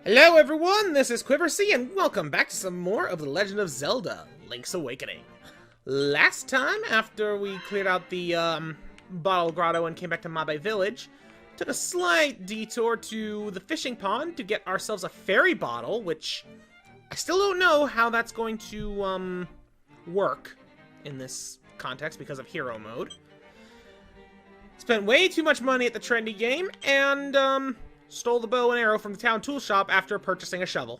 Hello everyone, this is Quiversee, and welcome back to some more of The Legend of Zelda, Link's Awakening. Last time, after we cleared out the Bottle Grotto and came back to Mabe Village, took a slight detour to the fishing pond to get ourselves a fairy bottle, which I still don't know how that's going to work in this context because of hero mode. Spent way too much money at the trendy game, and stole the bow and arrow from the town tool shop after purchasing a shovel.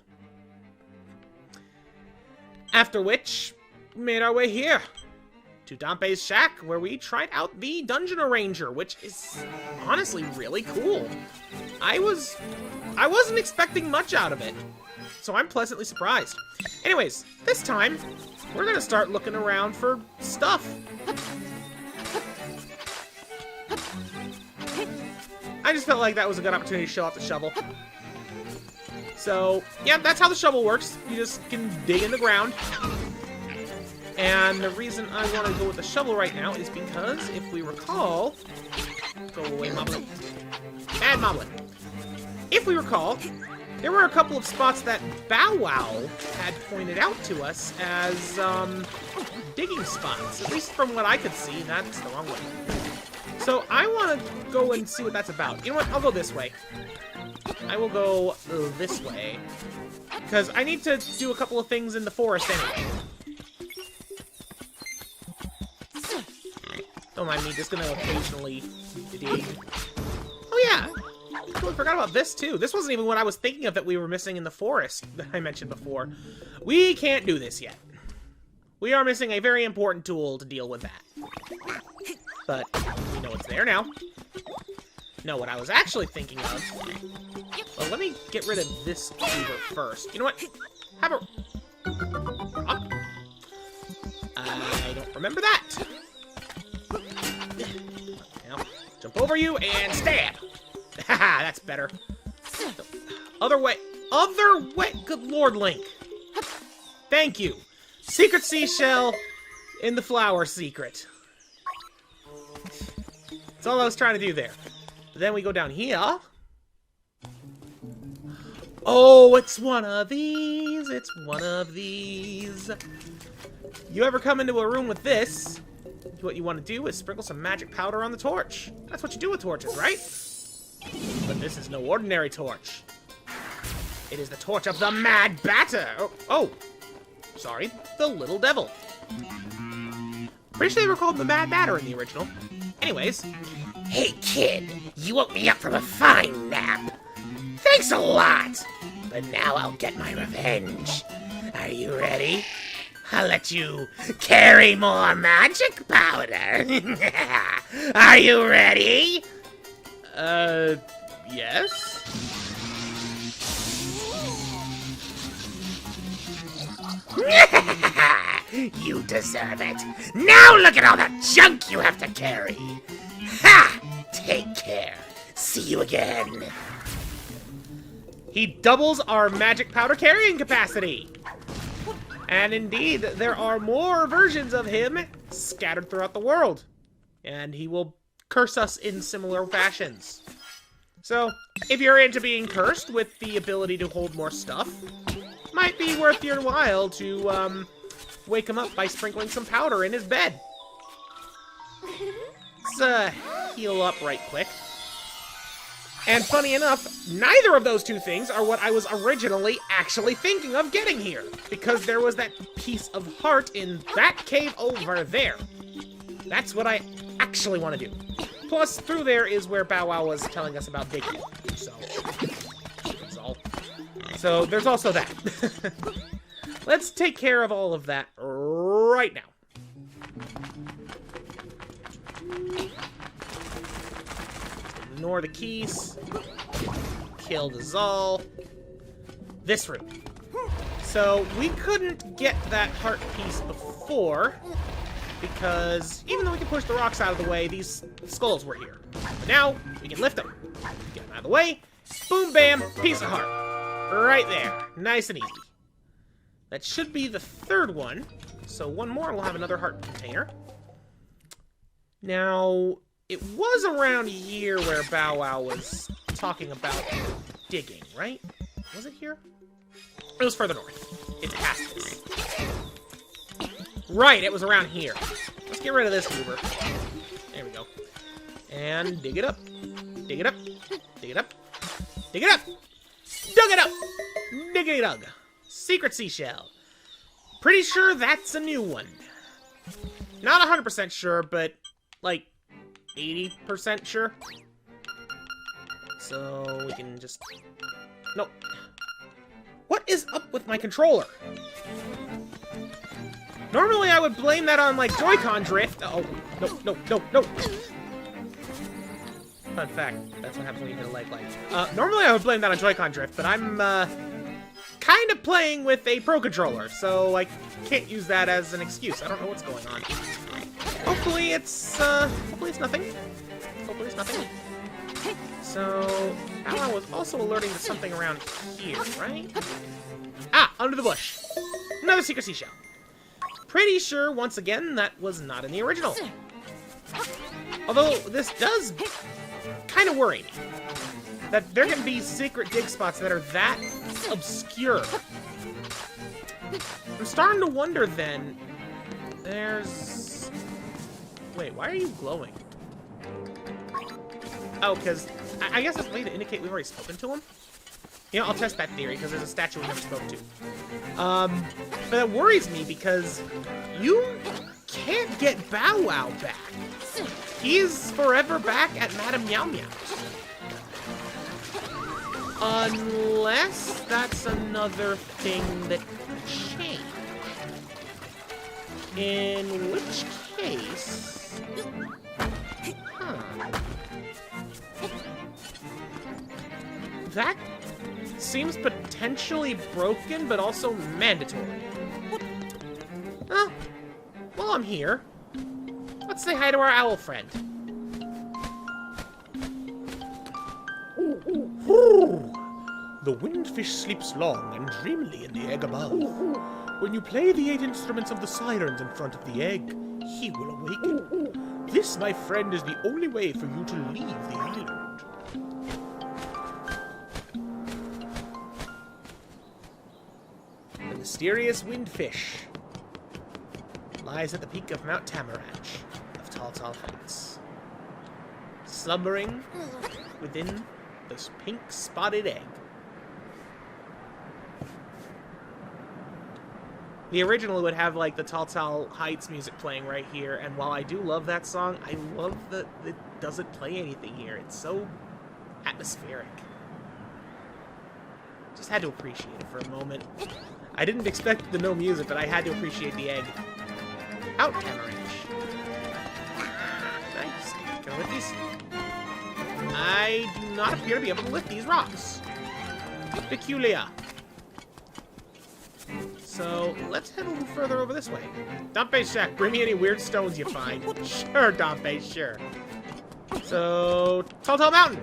After which, made our way here, to Dampe's shack, where we tried out the Dungeon Arranger, which is honestly really cool. I wasn't expecting much out of it, so I'm pleasantly surprised. Anyways, this time, we're gonna start looking around for stuff. I just felt like that was a good opportunity to show off the shovel. So, yeah, that's how the shovel works. You just can dig in the ground. And the reason I want to go with the shovel right now is because, if we recall... Go away, Moblin. Bad Moblin. If we recall, there were a couple of spots that Bow Wow had pointed out to us as, digging spots. At least from what I could see, that's the wrong way. So I want to go and see what that's about. You know what? I'll go this way. I will go this way. Because I need to do a couple of things in the forest anyway. Don't mind me, just gonna occasionally dig. Oh yeah! I totally forgot about this too. This wasn't even what I was thinking of that we were missing in the forest that I mentioned before. We can't do this yet. We are missing a very important tool to deal with that. But we know it's there now. No, what I was actually thinking of... Well, let me get rid of this cleaver first. You know what? Have a... Rock? I don't remember that. Now, jump over you and stab. Haha, that's better. Other way. Other way. Good Lord, Link. Thank you. Secret seashell in the flower secret. That's all I was trying to do there. But then we go down here. Oh, it's one of these. It's one of these. You ever come into a room with this, what you want to do is sprinkle some magic powder on the torch. That's what you do with torches, right? But this is no ordinary torch. It is the torch of the Mad Batter. Oh, sorry, the Little Devil. Pretty sure they were called the Mad Batter in the original. Anyways. Hey kid, you woke me up from a fine nap. Thanks a lot. But now I'll get my revenge. Are you ready? I'll let you carry more magic powder. Are you ready? Yes? You deserve it. Now look at all the junk you have to carry. Ha! Take care. See you again. He doubles our magic powder carrying capacity. And indeed, there are more versions of him scattered throughout the world. And he will curse us in similar fashions. So, if you're into being cursed with the ability to hold more stuff, might be worth your while to, wake him up by sprinkling some powder in his bed. Let's, heal up right quick. And funny enough, neither of those two things are what I was originally actually thinking of getting here. Because there was that piece of heart in that cave over there. That's what I actually want to do. Plus, through there is where Bow Wow was telling us about digging. So, that's all. So, there's also that. Let's take care of all of that right now. Ignore the keys. Kill the Zal. This room. So, we couldn't get that heart piece before, because even though we can push the rocks out of the way, these skulls were here. But now, we can lift them. Get them out of the way. Boom, bam, piece of heart. Right there. Nice and easy. That should be the third one. So one more, we'll have another heart container. Now, it was around a year where Bow Wow was talking about digging, right? Was it here? It was further north. It's past this. Right, it was around here. Let's get rid of this goober. There we go. And dig it up. Dig it up. Dig it up. Dig it up! Dug it up! Diggity dug. Secret seashell. Pretty sure that's a new one. Not 100% sure, but like 80% sure. So we can just... Nope. What is up with my controller? Normally I would blame that on like Joy-Con drift. Oh, no, no, no, no. Fun fact, that's what happens when you hit a leg light. Normally I would blame that on Joy-Con drift, but I'm kind of playing with a Pro Controller, so I can't use that as an excuse. I don't know what's going on. Hopefully it's nothing. Hopefully it's nothing. So, Alan was also alerting to something around here, right? Ah, under the bush. Another secret seashell. Pretty sure, once again, that was not in the original. Although, this does kind of worry me. That there can be secret dig spots that are that obscure. I'm starting to wonder, then, there's... Wait, why are you glowing? Oh, because I guess that's a way to indicate we've already spoken to him. You know, I'll test that theory, because there's a statue we never spoke to. But that worries me, because you can't get Bow Wow back. He's forever back at Madame Meow Meow. Unless that's another thing that changed. In which case... Huh. That seems potentially broken, but also mandatory. Well, while I'm here, let's say hi to our owl friend. The windfish sleeps long and dreamily in the egg above. When you play the 8 instruments of the sirens in front of the egg, he will awaken. This, my friend, is the only way for you to leave the island. The mysterious windfish lies at the peak of Mount Tamaranch of Tal Tal Heights, slumbering within this pink spotted egg. The original would have like the Tal Tal Heights music playing right here, and while I do love that song, I love that it doesn't play anything here. It's so atmospheric. Just had to appreciate it for a moment. I didn't expect the no music, but I had to appreciate the egg. Out Tamaranch. Nice. Can I lift these? I do not appear to be able to lift these rocks. Peculiar. So, let's head a little further over this way. Dompe Shack, bring me any weird stones you find. Sure, Dompe, sure. So, Tal Tal Mountain.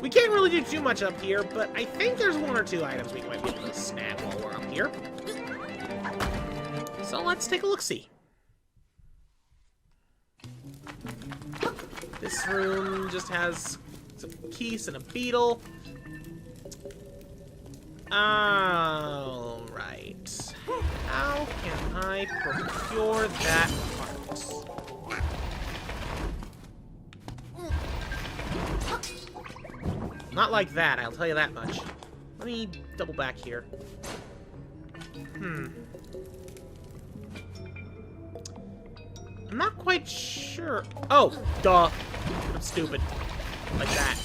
We can't really do too much up here, but I think there's 1 or 2 items we might be able to snag while we're up here. So, let's take a look-see. This room just has some keys and a beetle. Alright. How can I procure that part? Not like that, I'll tell you that much. Let me double back here. I'm not quite sure. Oh, duh. I'm stupid. Like that.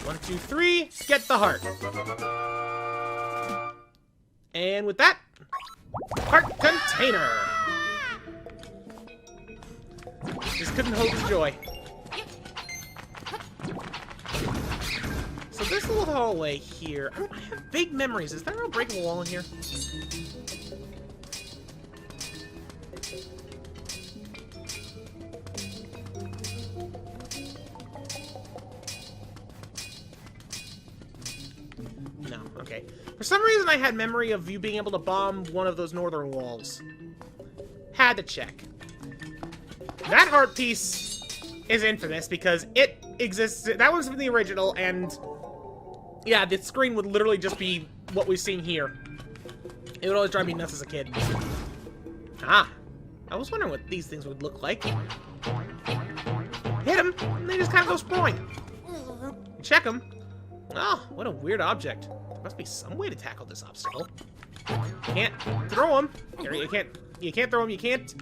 1, 2, 3, get the heart. And with that, heart container. Just couldn't hold the joy. So this little hallway here, I have vague memories. Is there a breakable wall in here? No, okay. For some reason I had memory of you being able to bomb one of those northern walls. Had to check. That heart piece is infamous because it exists. That was from the original, and Yeah, the screen would literally just be what we've seen here. It would always drive me nuts as a kid. Ah, I was wondering what these things would look like. Hit them, and they just kind of go sprawling. Check them. Oh, what a weird object. There must be some way to tackle this obstacle. Can't throw them. You can't throw them. You can't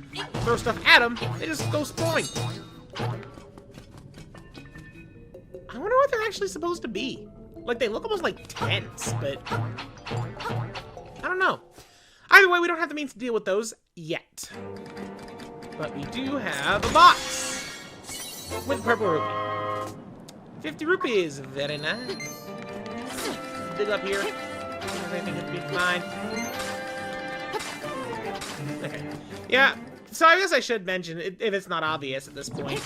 throw stuff at them. They just go sprawling. I wonder what they're actually supposed to be. Like, they look almost like tents, but I don't know. Either way, we don't have the means to deal with those yet. But we do have a box with purple rupee. 50 rupees. Very nice. Dig up here. Everything has to be fine. Okay. Yeah. So I guess I should mention, if it's not obvious at this point,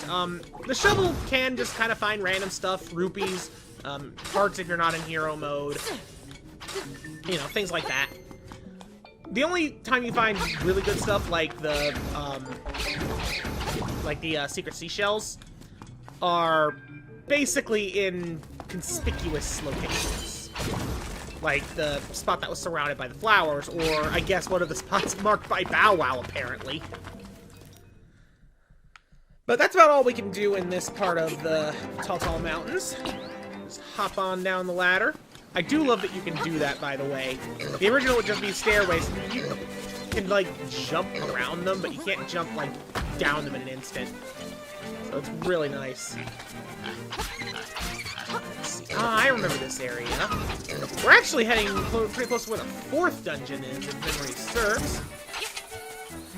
the shovel can just kind of find random stuff, rupees, parts if you're not in hero mode, you know, things like that. The only time you find really good stuff, like the secret seashells, are basically in conspicuous locations. Like the spot that was surrounded by the flowers, or I guess one of the spots marked by Bow Wow, apparently. But that's about all we can do in this part of the Tal Tal Mountains. Just hop on down the ladder. I do love that you can do that, by the way. The original would just be stairways. You can, like, jump around them, but you can't jump, like, down them in an instant. So it's really nice. Ah, I remember this area. We're actually heading pretty close to where the 4th dungeon is, if memory serves.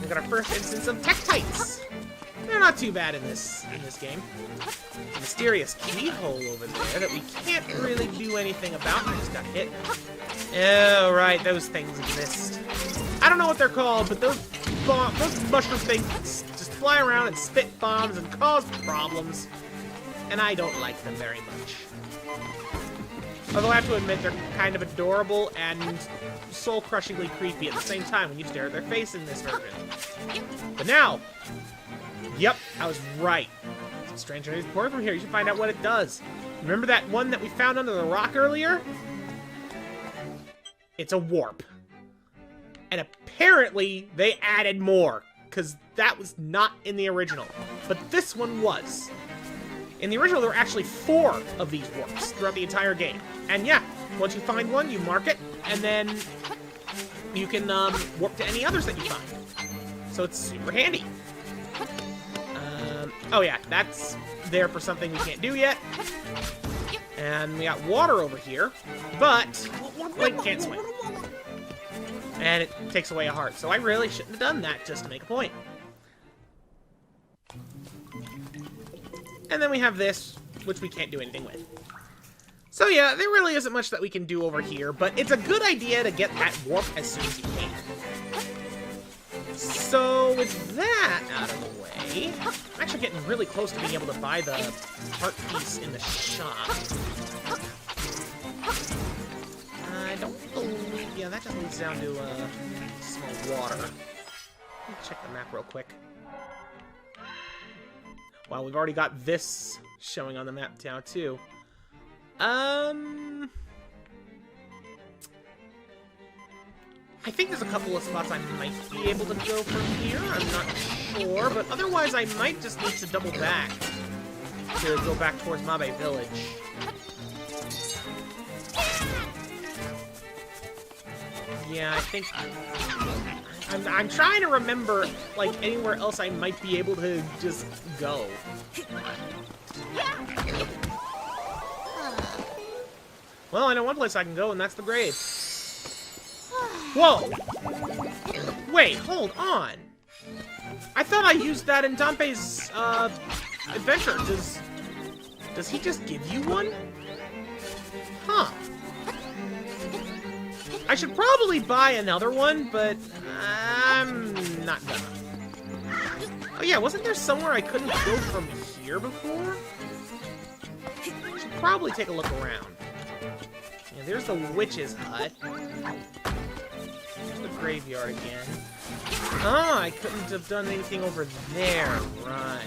We got our first instance of Tektites. They're not too bad in this game. A mysterious keyhole over there that we can't really do anything about. I just got hit. Oh, right, those things exist. I don't know what they're called, but those mushroom things just fly around and spit bombs and cause problems. And I don't like them very much. Although I have to admit, they're kind of adorable and soul-crushingly creepy at the same time when you stare at their face in this version. But now, yep, I was right. Some strange energy is pouring from here. You should find out what it does. Remember that one that we found under the rock earlier? It's a warp. And apparently, they added more, because that was not in the original. But this one was. In the original, there were actually 4 of these warps throughout the entire game. And yeah, once you find one, you mark it, and then you can warp to any others that you find. So it's super handy. Oh yeah, that's there for something we can't do yet. And we got water over here, but Link can't swim. And it takes away a heart, so I really shouldn't have done that just to make a point. And then we have this, which we can't do anything with. So yeah, there really isn't much that we can do over here, but it's a good idea to get that warp as soon as you can. So with that out of the way, I'm actually getting really close to being able to buy the heart piece in the shop. I don't believe... Yeah, that just leads down to small water. Let me check the map real quick. Wow, we've already got this showing on the map now, too. I think there's a couple of spots I might be able to go from here. I'm not sure, but otherwise I might just need to double back to go back towards Mabe Village. Yeah, I think... I'm trying to remember, like, anywhere else I might be able to just go. Well, I know one place I can go, and that's the grave. Whoa! Wait, hold on. I thought I used that in Dampe's, adventure. Does he just give you one? Huh. I should probably buy another one, but I'm not gonna. Oh yeah, wasn't there somewhere I couldn't go from here before? I should probably take a look around. Yeah, there's the witch's hut. There's the graveyard again. Oh, I couldn't have done anything over there. Right.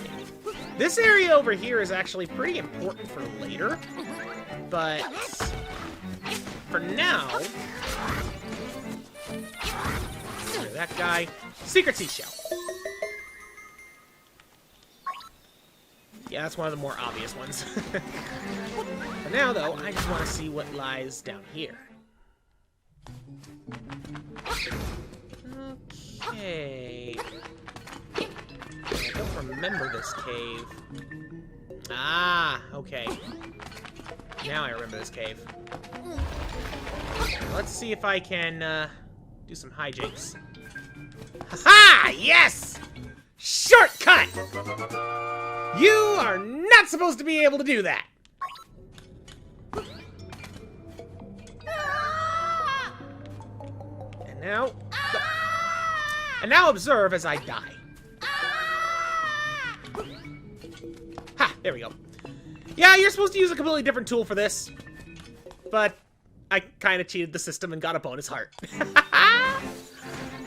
This area over here is actually pretty important for later, but for now... That guy. Secret seashell. Yeah, that's one of the more obvious ones. For now, though, I just want to see what lies down here. Okay. I don't remember this cave. Ah, okay. Now I remember this cave. Now, let's see if I can do some hijinks. Ha-ha! Yes! Shortcut! You are not supposed to be able to do that! And now... And now observe as I die. Ha! There we go. Yeah, you're supposed to use a completely different tool for this. But I kind of cheated the system and got a bonus heart.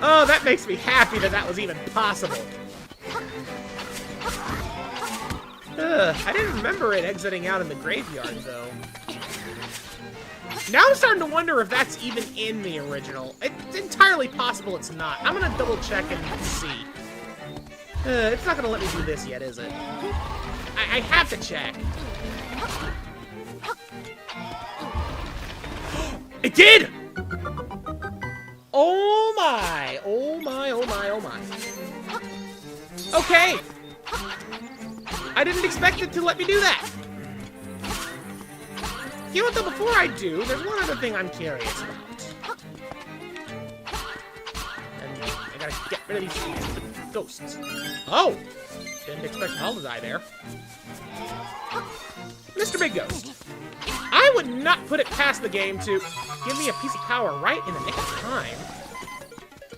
Oh, that makes me happy that that was even possible. I didn't remember it exiting out in the graveyard, though. Now I'm starting to wonder if that's even in the original. It's entirely possible it's not. I'm gonna double check and see. It's not gonna let me do this yet, is it? I have to check. It did! Oh my! Oh my, oh my, oh my. Okay! I didn't expect it to let me do that! You know what, though, before I do, there's one other thing I'm curious about. And I gotta get rid of these ghosts. Oh! Didn't expect Tal to die there. Mr. Big Ghost. I would not put it past the game to give me a piece of power right in the nick of time.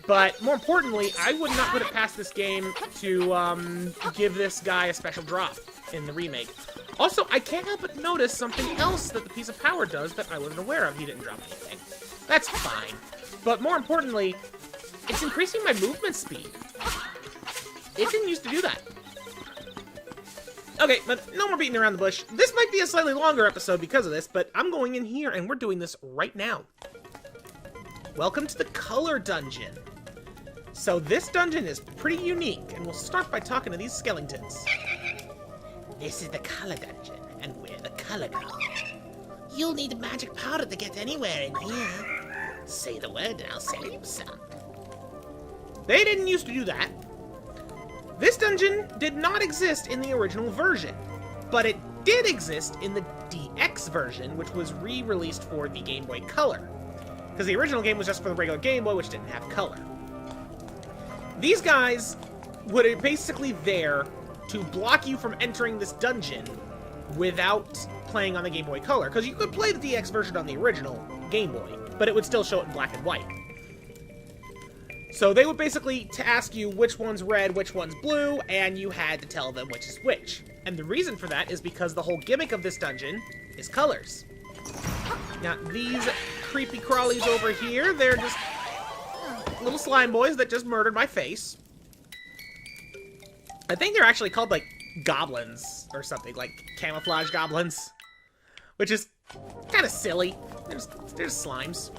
But more importantly, I would not put it past this game to give this guy a special drop in the remake. Also, I can't help but notice something else that the piece of power does that I wasn't aware of. He didn't drop anything. That's fine. But more importantly, it's increasing my movement speed. It didn't used to do that. Okay, but no more beating around the bush. This might be a slightly longer episode because of this, but I'm going in here and we're doing this right now. Welcome to the Color Dungeon. So this dungeon is pretty unique, and we'll start by talking to these skeletons. This is the Color Dungeon, and we're the Color Girl. You'll need a magic powder to get anywhere in here. Say the word and I'll send you some. They didn't used to do that. This dungeon did not exist in the original version, but it did exist in the DX version, which was re-released for the Game Boy Color. Because the original game was just for the regular Game Boy, which didn't have color. These guys were basically there to block you from entering this dungeon without playing on the Game Boy Color. Because you could play the DX version on the original Game Boy, but it would still show it in black and white. So they would basically ask you which one's red, which one's blue, and you had to tell them which is which. And the reason for that is because the whole gimmick of this dungeon is colors. Now, these creepy crawlies over here, they're just little slime boys that just murdered my face. I think they're actually called, like, goblins or something, like camouflage goblins. Which is kind of silly. They're just slimes.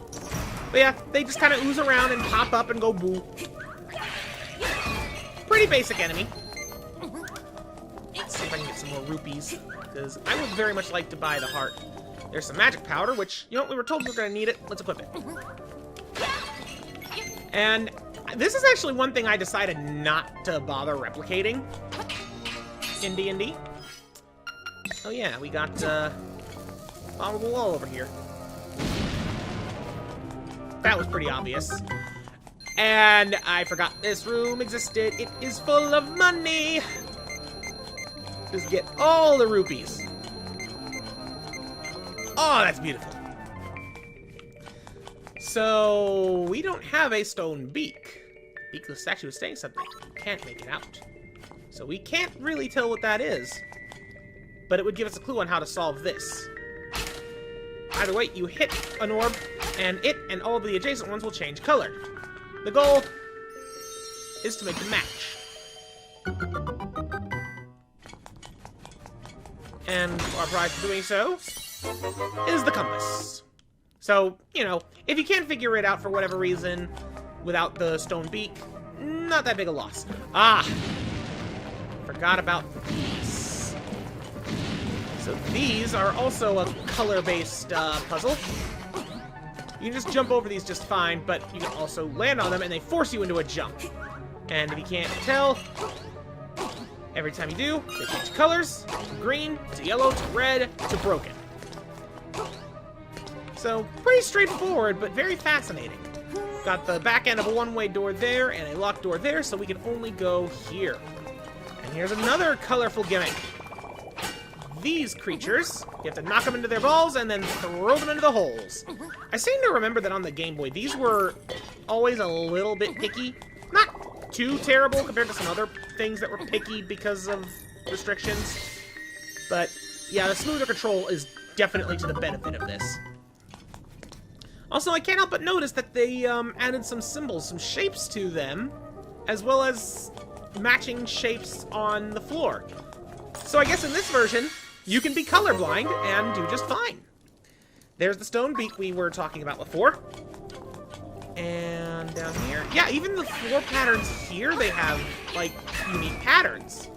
But yeah, they just kind of ooze around and pop up and go boo. Pretty basic enemy. Let's see if I can get some more rupees, because I would very much like to buy the heart. There's some magic powder, which, you know, we were told we were going to need it. Let's equip it. And this is actually one thing I decided not to bother replicating in D&D. Oh yeah, we got follow the wall over here. That was pretty obvious. And I forgot this room existed. It is full of money. Just get all the rupees. Oh, that's beautiful. So, we don't have a stone beak. Beak of the statue is saying something. We can't make it out. So we can't really tell what that is. But it would give us a clue on how to solve this. Either way, you hit an orb, and it and all of the adjacent ones will change color. The goal is to make them match. And our prize for doing so is the compass. So, you know, if you can't figure it out for whatever reason without the stone beak, not that big a loss. Ah! Forgot about these. So these are also a color-based puzzle. You can just jump over these just fine, but you can also land on them, and they force you into a jump. And if you can't tell, every time you do, they change colors, from green to yellow to red to broken. So, pretty straightforward, but very fascinating. Got the back end of a one-way door there, and a locked door there, so we can only go here. And here's another colorful gimmick. These creatures, you have to knock them into their balls and then throw them into the holes. I seem to remember that on the Game Boy, these were always a little bit picky. Not too terrible compared to some other things that were picky because of restrictions. But, yeah, the smoother control is definitely to the benefit of this. Also, I can't help but notice that they added some symbols, some shapes to them, as well as matching shapes on the floor. So I guess in this version, you can be colorblind and do just fine. There's the stone beak we were talking about before. And down here, yeah, even the floor patterns here, they have, like, unique patterns.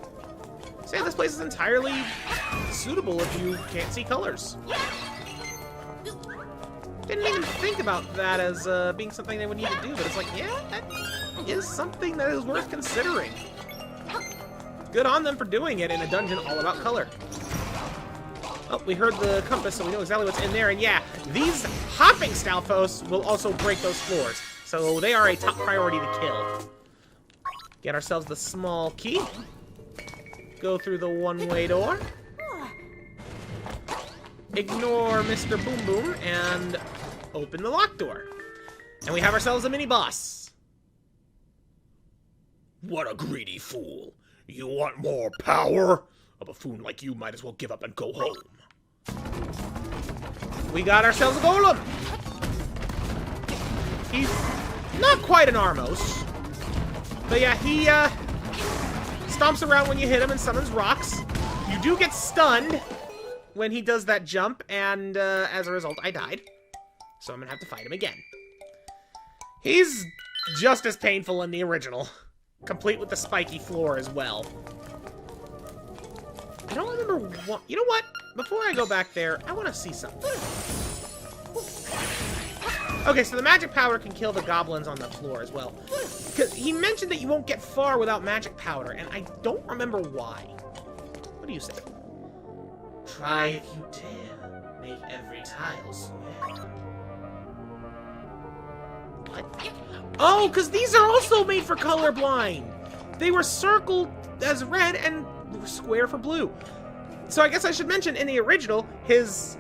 So yeah, this place is entirely suitable if you can't see colors. Didn't even think about that as being something they would need to do, but it's like, yeah, that is something that is worth considering. Good on them for doing it in a dungeon all about color. Oh, we heard the compass, so we know exactly what's in there, and yeah, these hopping Stalfos will also break those floors, so they are a top priority to kill. Get ourselves the small key. Go through the one-way door. Ignore Mr. Boom Boom, and open the locked door. And we have ourselves a mini-boss. What a greedy fool. You want more power? A buffoon like you might as well give up and go home. We got ourselves a golem. He's not quite an Armos. But yeah, he stomps around when you hit him and summons rocks. You do get stunned when he does that jump, and as a result, I died. So I'm gonna have to fight him again. He's just as painful in the original, complete with the spiky floor as well. I don't remember what... You know what? Before I go back there, I want to see something. Okay, so the magic powder can kill the goblins on the floor as well. Because he mentioned that you won't get far without magic powder, and I don't remember why. What do you say? Try if you dare. Make every tile swear. What? Oh, because these are also made for colorblind. They were circled as red and square for blue. So I guess I should mention, in the original, his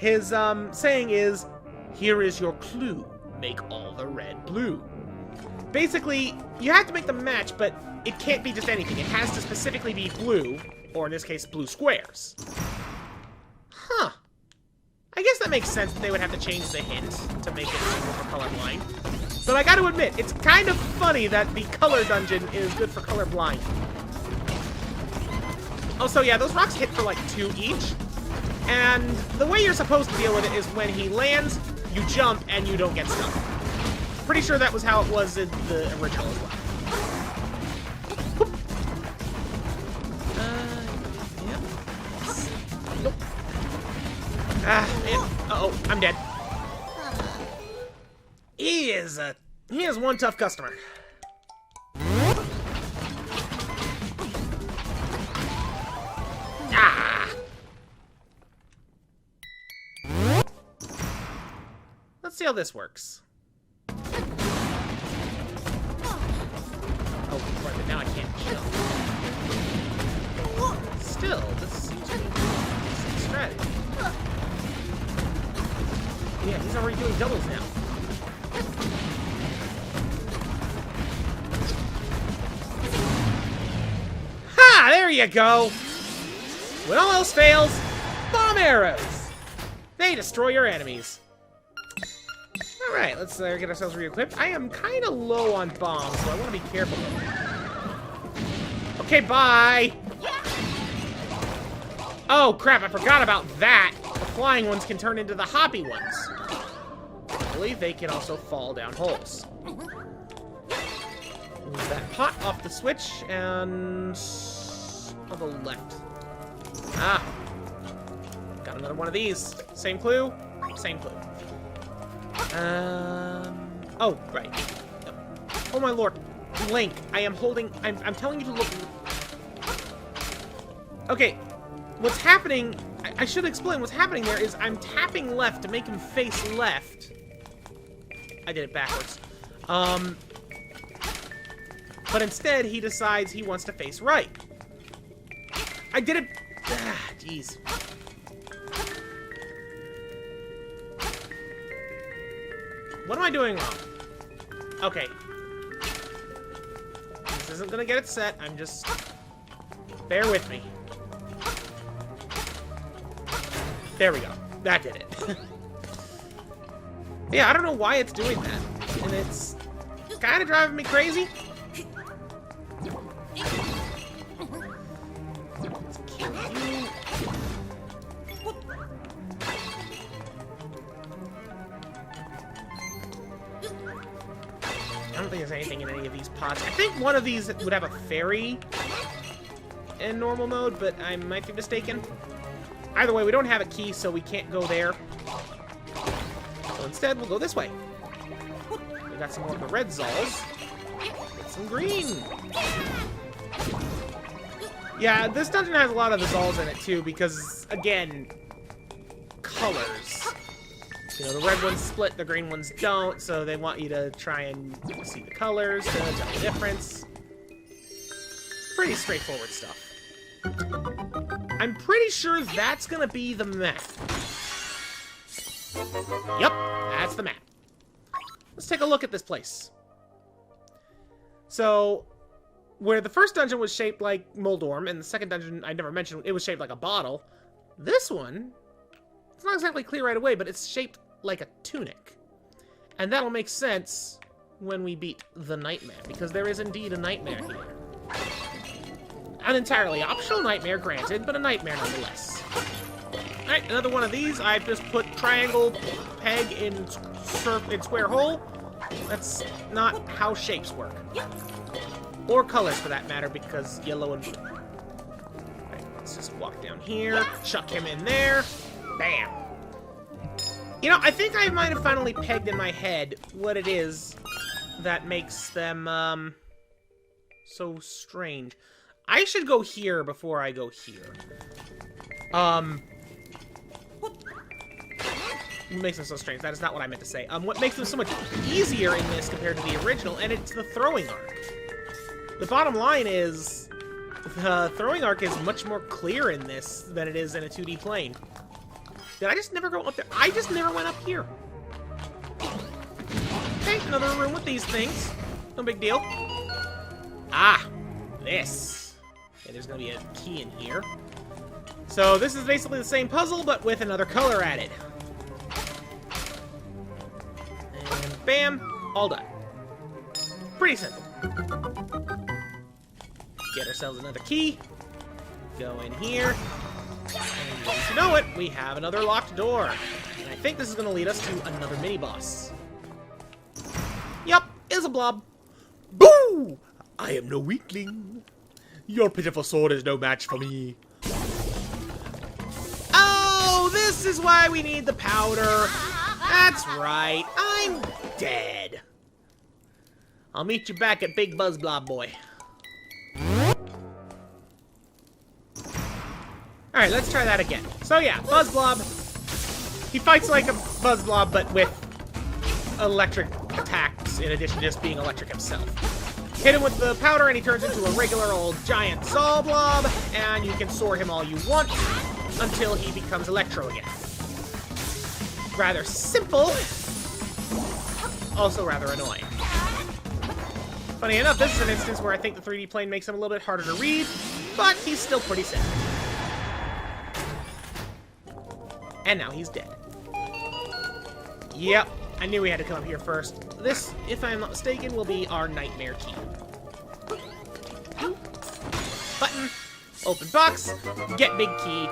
saying is, "Here is your clue. Make all the red blue." Basically, you have to make them match, but it can't be just anything. It has to specifically be blue, or in this case, blue squares. Huh. I guess that makes sense that they would have to change the hint to make it suitable for colorblind. But I gotta admit, it's kind of funny that the color dungeon is good for colorblind. Also, yeah, those rocks hit for like 2 each. And the way you're supposed to deal with it is when he lands, you jump, and you don't get stuck. Pretty sure that was how it was in the original as well. Yep. Nope. Ah, man. Uh-oh, I'm dead. He is one tough customer. Ah! Let's see how this works. Oh, right, but now I can't jump. Still, this seems to be a decent strategy. Yeah, he's already doing doubles now. Ha! There you go! When all else fails, bomb arrows! They destroy your enemies. Alright, let's get ourselves re-equipped. I am kind of low on bombs, so I want to be careful. Okay, bye! Oh, crap, I forgot about that. The flying ones can turn into the hoppy ones. naturally, they can also fall down holes. Move that pot off the switch, and... on the left. Ah! Got another one of these. Same clue? Same clue. Oh, right. Oh my lord. Link, I am holding... I'm telling you to look... Okay, what's happening... I should explain what's happening there is I'm tapping left to make him face left. I did it backwards. But instead, he decides he wants to face right. I did it... Ah, jeez. What am I doing wrong? Okay. This isn't gonna get it set. I'm just... Bear with me. There we go. That did it. Yeah, I don't know why it's doing that. And it's kind of driving me crazy. I don't think there's anything in any of these pots. I think one of these would have a fairy in normal mode, but I might be mistaken. Either way, we don't have a key, so we can't go there. So instead, we'll go this way. We got some more of the red Zolls. Get some green. Yeah, this dungeon has a lot of the Zolls in it, too, because, again, colors. You know, the red ones split, the green ones don't, so they want you to try and see the colors to tell the difference. Pretty straightforward stuff. I'm pretty sure that's gonna be the map. Yep, that's the map. Let's take a look at this place. So, where the first dungeon was shaped like Moldorm, and the second dungeon, I never mentioned, it was shaped like a bottle. This one, it's not exactly clear right away, but it's shaped like a tunic. And that'll make sense when we beat the nightmare, because there is indeed a nightmare here. An entirely optional nightmare, granted, but a nightmare nonetheless. Alright, another one of these. I've just put triangle, peg in square hole. That's not how shapes work. Or colors, for that matter, because yellow and blue. Alright, let's just walk down here, chuck him in there. Bam! You know, I think I might have finally pegged in my head what it is that makes them, so strange. I should go here before I go here. What makes them so strange? That is not what I meant to say. What makes them so much easier in this compared to the original, and it's the throwing arc. The bottom line is, the throwing arc is much more clear in this than it is in a 2D plane. Did I just never go up there? I just never went up here. Okay, another room with these things. No big deal. Ah, this. Okay, there's gonna be a key in here. So this is basically the same puzzle, but with another color added. And bam, all done. Pretty simple. Get ourselves another key. Go in here. And once you know it, we have another locked door. And I think this is gonna lead us to another mini-boss. Yup, it's a blob. Boo! I am no weakling. Your pitiful sword is no match for me. Oh, this is why we need the powder. That's right, I'm dead. I'll meet you back at Big Buzz Blob Boy. Alright, let's try that again. So yeah, Buzz Blob. He fights like a Buzz Blob, but with electric attacks in addition to just being electric himself. Hit him with the powder and he turns into a regular old giant Sol Blob, and you can soar him all you want until he becomes Electro again. Rather simple, also rather annoying. Funny enough, this is an instance where I think the 3D plane makes him a little bit harder to read, but he's still pretty sick. And now he's dead. Yep, I knew we had to come up here first. This, if I'm not mistaken, will be our nightmare key. Button, open box, get big key.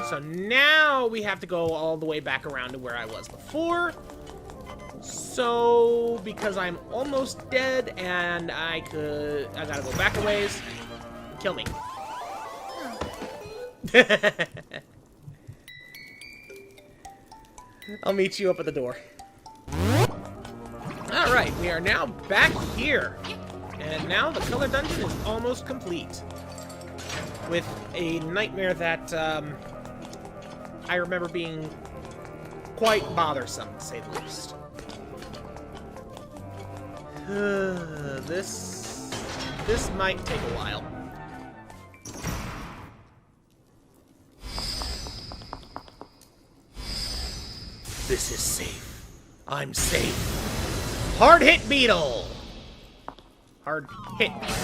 So now we have to go all the way back around to where I was before. So, because I'm almost dead and I gotta go back a ways, kill me. I'll meet you up at the door. Alright, we are now back here. And now the color dungeon is almost complete. With a nightmare that I remember being quite bothersome, to say the least. This might take a while. This is safe. I'm safe. Hard hit beetle. Hard hit beetle.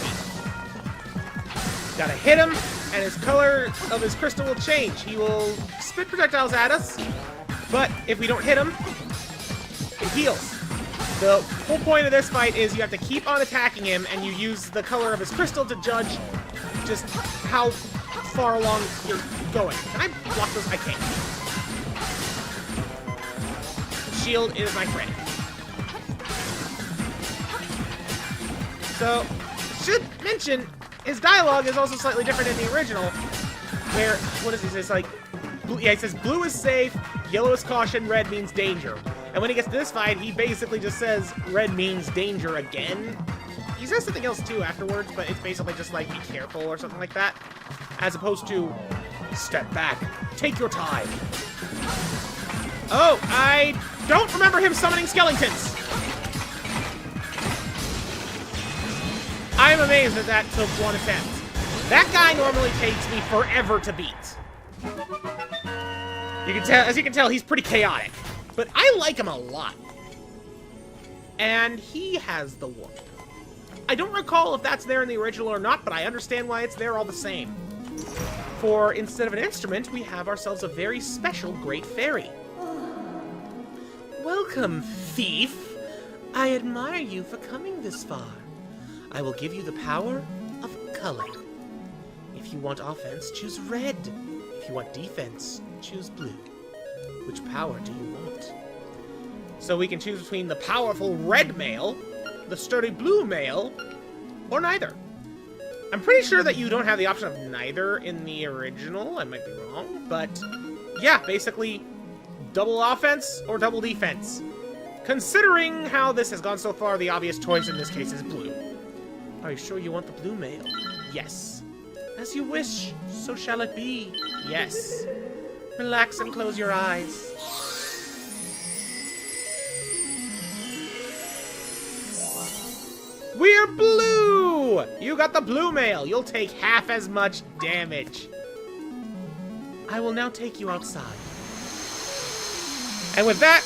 Gotta hit him, and his color of his crystal will change. He will spit projectiles at us, but if we don't hit him, it heals. The whole point of this fight is you have to keep on attacking him, and you use the color of his crystal to judge just how far along you're going. Can I block those? I can't. Shield is my friend. So, should mention, his dialogue is also slightly different in the original, where, what is this? It's like, yeah, it says blue is safe, yellow is caution, red means danger. And when he gets to this fight, he basically just says red means danger again. He says something else too afterwards, but it's basically just like be careful or something like that. As opposed to step back, take your time. Oh, I don't remember him summoning skeletons. I am amazed that that took one attempt. That guy normally takes me forever to beat. You can tell, as you can tell, he's pretty chaotic. But I like him a lot. And he has the warp. I don't recall if that's there in the original or not, but I understand why it's there all the same. For instead of an instrument, we have ourselves a very special Great Fairy. Welcome, thief. I admire you for coming this far. I will give you the power of color. If you want offense, choose red. If you want defense, choose blue. Which power do you want? So we can choose between the powerful red male, the sturdy blue male, or neither. I'm pretty sure that you don't have the option of neither in the original. I might be wrong, but yeah, basically double offense or double defense. Considering how this has gone so far, the obvious choice in this case is blue. Are you sure you want the blue male? Yes. As you wish, so shall it be. Yes. Relax and close your eyes. We're blue! You got the blue male. You'll take half as much damage. I will now take you outside. And with that,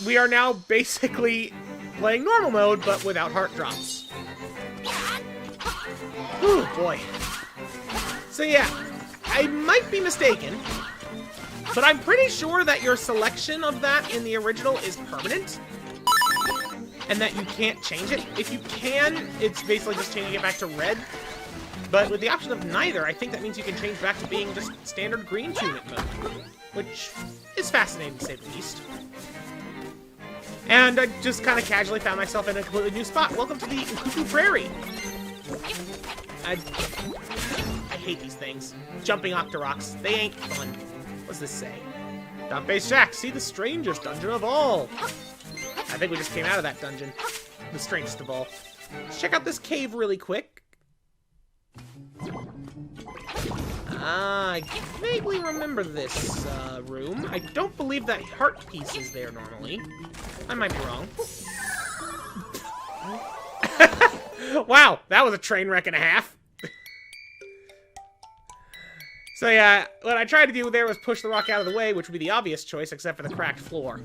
we are now basically playing normal mode, but without heart drops. Ooh, boy. So yeah, I might be mistaken, but I'm pretty sure that your selection of that in the original is permanent, and that you can't change it. If you can, it's basically just changing it back to red, but with the option of neither, I think that means you can change back to being just standard green tunic mode, which is fascinating to say the least. And I just kind of casually found myself in a completely new spot. Welcome to the Ukuku Prairie. I hate these things. Jumping Octoroks. They ain't fun. What's this say? Dump-based Shack. See the strangest dungeon of all. I think we just came out of that dungeon. The strangest of all. Let's check out this cave really quick. I vaguely remember this room. I don't believe that heart piece is there normally. I might be wrong. Wow, that was a train wreck and a half. So yeah, what I tried to do there was push the rock out of the way, which would be the obvious choice, except for the cracked floor.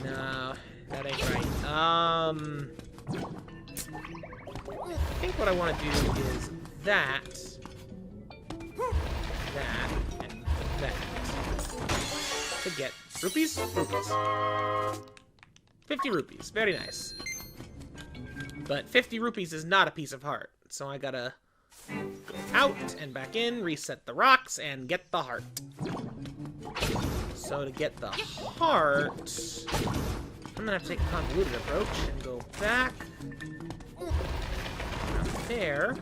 No, that ain't right. I think what I want to do is that, and that. To get rupees? Rupees. 50 rupees. Very nice. But 50 rupees is not a piece of heart, so I gotta go out and back in, reset the rocks, and get the heart. So to get the heart, I'm gonna have to take a convoluted approach and go back. There.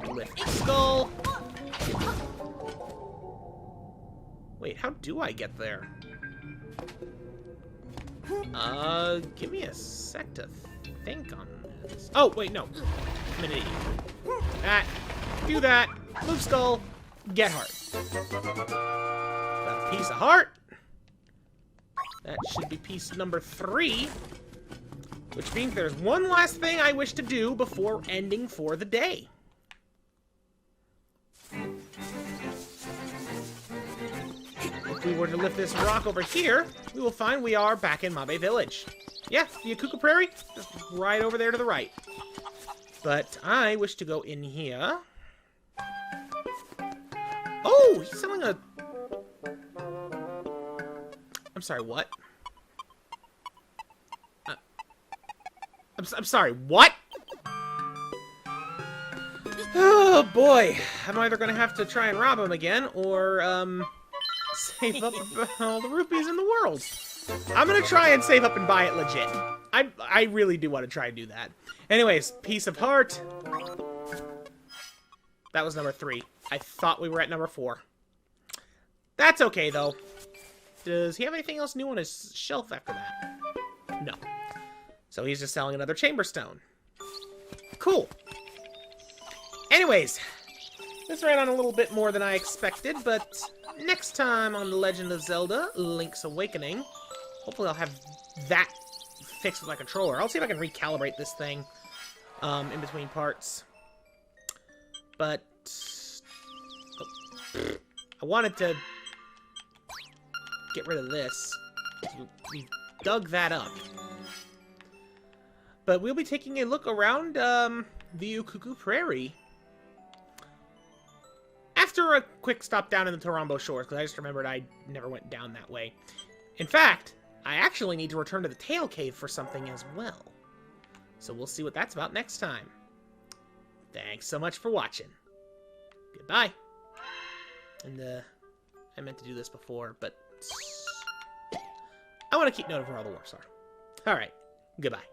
Lift the skull. Wait, how do I get there? Give me a sec to think on this. Oh, wait, no. I'm an idiot. That. Do that. Move skull. Get heart. Got a piece of heart. That should be piece number 3. Which means there's one last thing I wish to do before ending for the day. If we were to lift this rock over here, we will find we are back in Mabe Village. Yeah, the Ukuku Prairie, just right over there to the right. But I wish to go in here. Oh, he's selling a... I'm sorry, what? I'm sorry, what? Oh, boy. I'm either going to have to try and rob him again, or, save up all the rupees in the world. I'm going to try and save up and buy it legit. I really do want to try and do that. Anyways, piece of heart. That was number 3. I thought we were at number 4. That's okay, though. Does he have anything else new on his shelf after that? No. So he's just selling another chamber stone. Cool. Anyways, this ran on a little bit more than I expected, but next time on The Legend of Zelda, Link's Awakening, hopefully I'll have that fixed with my controller. I'll see if I can recalibrate this thing in between parts. But I wanted to get rid of this. We dug that up. But we'll be taking a look around the Ukuku Prairie after a quick stop down in the Tarambo Shores, because I just remembered I never went down that way. In fact, I actually need to return to the Tail Cave for something as well. So we'll see what that's about next time. Thanks so much for watching. Goodbye. And, I meant to do this before, but I want to keep note of where all the wars are. Alright, goodbye.